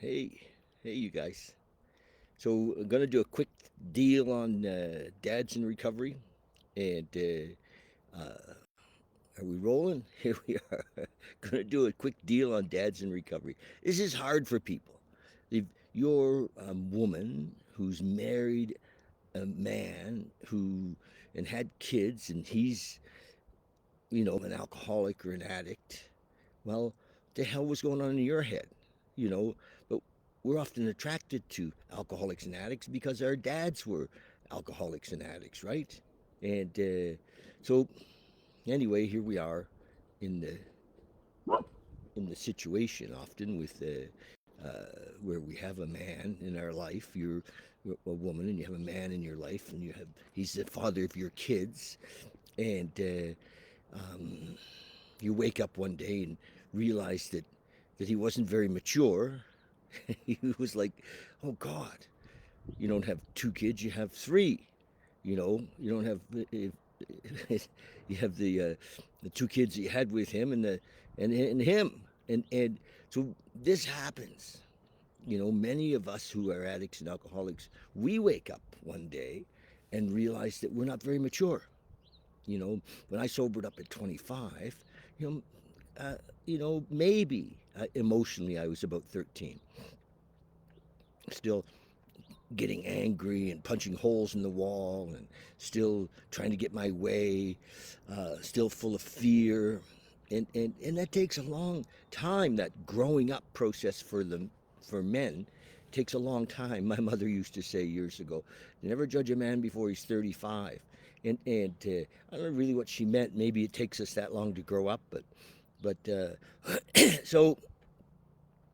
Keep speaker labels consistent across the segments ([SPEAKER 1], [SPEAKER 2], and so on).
[SPEAKER 1] Hey, hey, you guys. So I'm gonna do a quick deal on dads in recovery, and are we rolling? Here we are. Gonna do a quick deal on dads in recovery. This is hard for people. If you're a woman who's married a man who and had kids, and he's an alcoholic or an addict, well, what the hell was going on in your head? You know, but we're often attracted to alcoholics and addicts because our dads were alcoholics and addicts, right? And so, anyway, here we are in the situation often with where we have a man in our life. You're a woman, and you have a man in your life, and he's the father of your kids, and you wake up one day and realize that he wasn't very mature. He was like, oh God, you don't have two kids, you have three. You don't have you have the two kids that you had with him and him, and so this happens. Many of us who are addicts and alcoholics, we wake up one day and realize that we're not very mature. When I sobered up at 25, you know, maybe emotionally I was about 13, still getting angry and punching holes in the wall and still trying to get my way, still full of fear. And that takes a long time. That growing up process for men takes a long time. My mother used to say years ago, never judge a man before he's 35. And I don't know really what she meant. Maybe it takes us that long to grow up, but so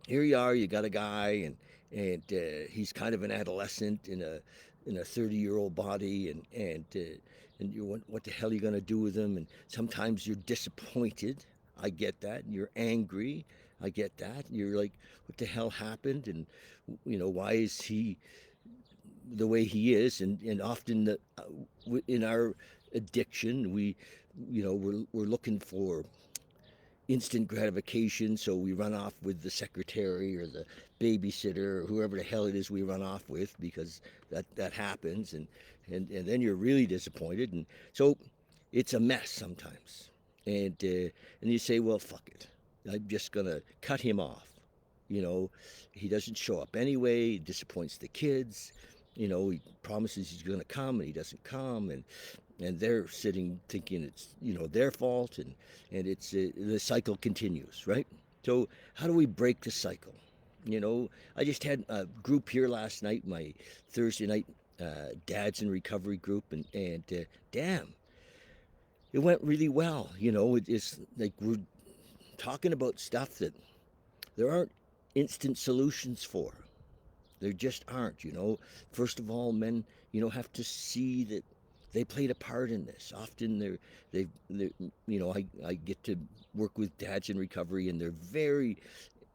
[SPEAKER 1] here you are. You got a guy, and he's kind of an adolescent in a 30-year-old body, and you what the hell are you going to do with him? And sometimes you're disappointed. I get that. And you're angry. I get that. And you're like, what the hell happened? And why is he the way he is? And often in our addiction, we're looking for instant gratification, so we run off with the secretary or the babysitter or whoever the hell it is we run off with, because that happens, and then you're really disappointed, and so it's a mess sometimes, and you say, well, fuck it, I'm just gonna cut him off. you know he doesn't show up anyway, he disappoints the kids. He promises he's going to come and he doesn't come, and they're sitting thinking it's their fault, and it's the cycle continues, right? So how do we break the cycle? I just had a group here last night, my Thursday night dads in recovery group, and damn, it went really well. It's like we're talking about stuff that there aren't instant solutions for. There just aren't. First of all, men, have to see that they played a part in this. Often they're I get to work with dads in recovery, and they're very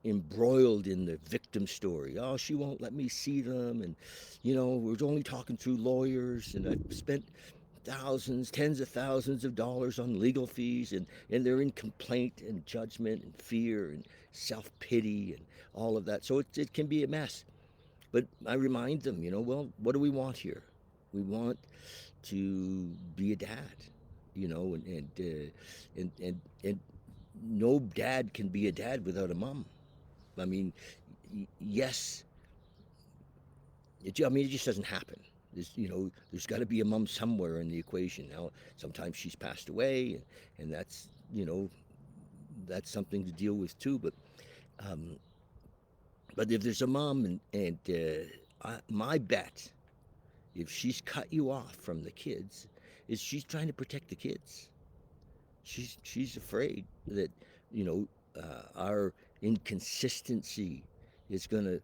[SPEAKER 1] embroiled in the victim story. Oh, she won't let me see them, and we're only talking through lawyers, and I've spent thousands, tens of thousands of dollars on legal fees, and they're in complaint and judgment and fear and self-pity and all of that. So it can be a mess. But I remind them, well, what do we want here? We want to be a dad, and no dad can be a dad without a mom. I mean, yes, it just doesn't happen. There's got to be a mom somewhere in the equation. Now, sometimes she's passed away, and that's something to deal with too. Um, but if there's a mom, and my bet, if she's cut you off from the kids, is she's trying to protect the kids. She's afraid that our inconsistency is going to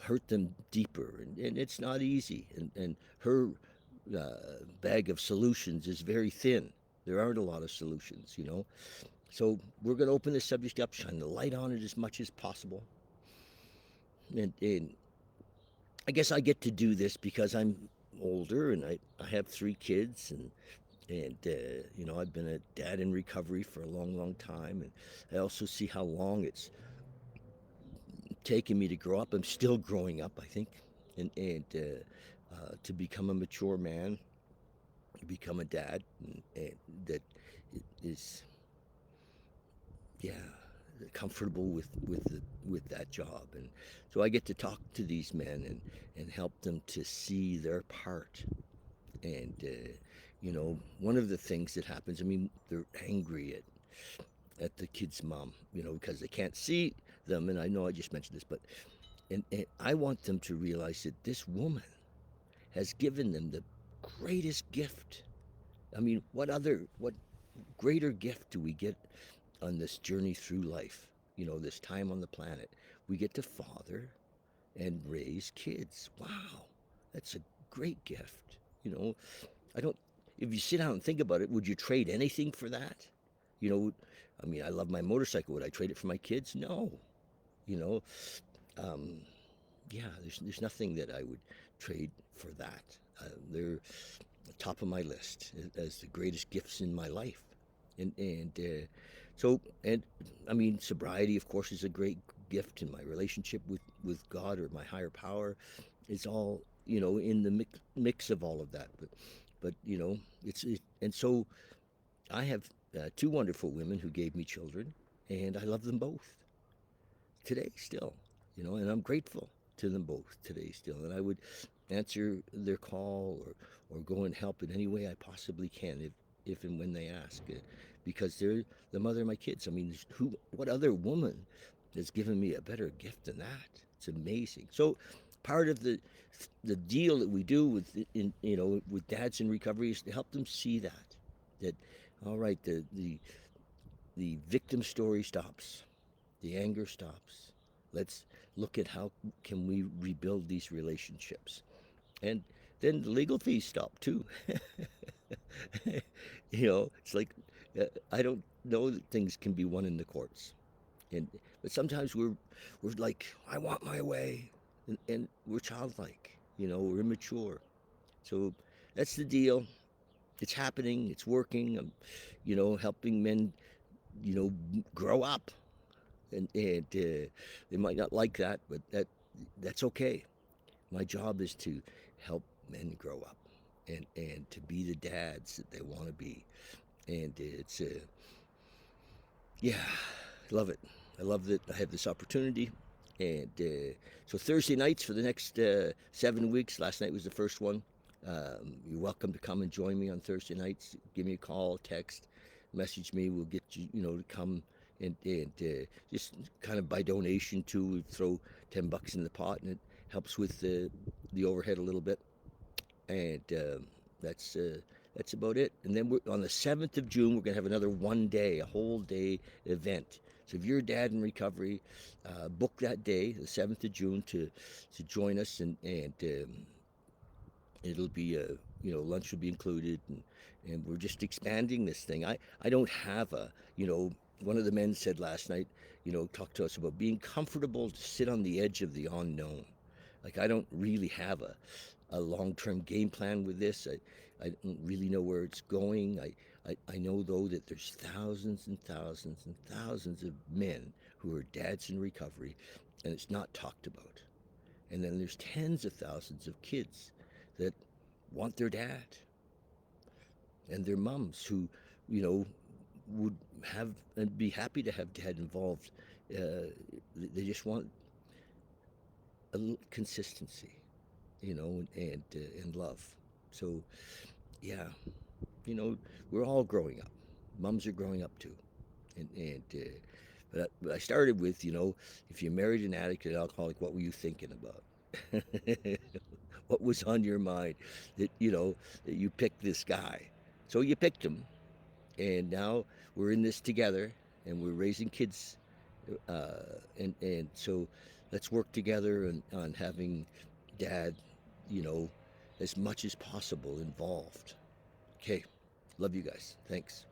[SPEAKER 1] hurt them deeper, and it's not easy. And her bag of solutions is very thin. There aren't a lot of solutions. So we're going to open this subject up, shine the light on it as much as possible, and I guess I get to do this because I'm older, and I have three kids, and I've been a dad in recovery for a long, long time, and I also see how long it's taken me to grow up. I'm still growing up, I think, and to become a mature man, become a dad, and that is, yeah, comfortable with that job. And so I get to talk to these men and help them to see their part. And one of the things that happens, I mean, they're angry at the kid's mom, because they can't see them. And I know I just mentioned this, but and I want them to realize that this woman has given them the greatest gift. I mean, what greater gift do we get on this journey through life? This time on the planet, we get to father and raise kids. Wow, that's a great gift. I don't. If you sit down and think about it, would you trade anything for that? You know, I mean, I love my motorcycle. Would I trade it for my kids? No. You know, um, yeah. There's nothing that I would trade for that. They're top of my list as the greatest gifts in my life, and so and I mean, sobriety, of course, is a great gift in my relationship with God or my higher power. It's all in the mix of all of that, but and so I have two wonderful women who gave me children, and I love them both today still, and I'm grateful to them both today still. And I would answer their call or go and help in any way I possibly can if and when they ask, because they're the mother of my kids. I mean, what other woman has given me a better gift than that? It's amazing. So part of the deal that we do with dads in recovery is to help them see that all right, the victim story stops, the anger stops. Let's look at how can we rebuild these relationships. And then the legal fees stop too. It's like I don't know that things can be won in the courts. And but sometimes we're like, I want my way, and we're childlike. We're immature. So that's the deal. It's happening. It's working. I'm, helping men, grow up, and they might not like that, but that's okay. My job is to help men grow up and to be the dads that they want to be, and it's yeah, I love it. I love that I have this opportunity, and so Thursday nights for the next 7 weeks. Last night was the first one. You're welcome to come and join me on Thursday nights. Give me a call, text, message me. We'll get you, to come and just kind of by donation too. We throw $10 in the pot, and it helps with the overhead a little bit. And that's uh, that's about it. And then on the 7th of June, we're gonna have another one day, a whole day event. So if you're a dad in recovery, book that day, the 7th of June, to join us, and it'll be lunch will be included, and we're just expanding this thing. I don't have one of the men said last night, talked to us about being comfortable to sit on the edge of the unknown. Like, I don't really have a long-term game plan with this. I don't really know where it's going. I know though that there's thousands and thousands and thousands of men who are dads in recovery, and it's not talked about. And then there's tens of thousands of kids that want their dad, and their mums who, you know, would have and be happy to have dad involved. Uh, they just want a little consistency, and love. So yeah, we're all growing up. Mums are growing up too, and but I started with, if you married an addict or an alcoholic, what were you thinking about? What was on your mind that you picked this guy? So you picked him, and now we're in this together, and we're raising kids, and so let's work together on having dad, you know, as much as possible involved. Okay, love you guys. Thanks.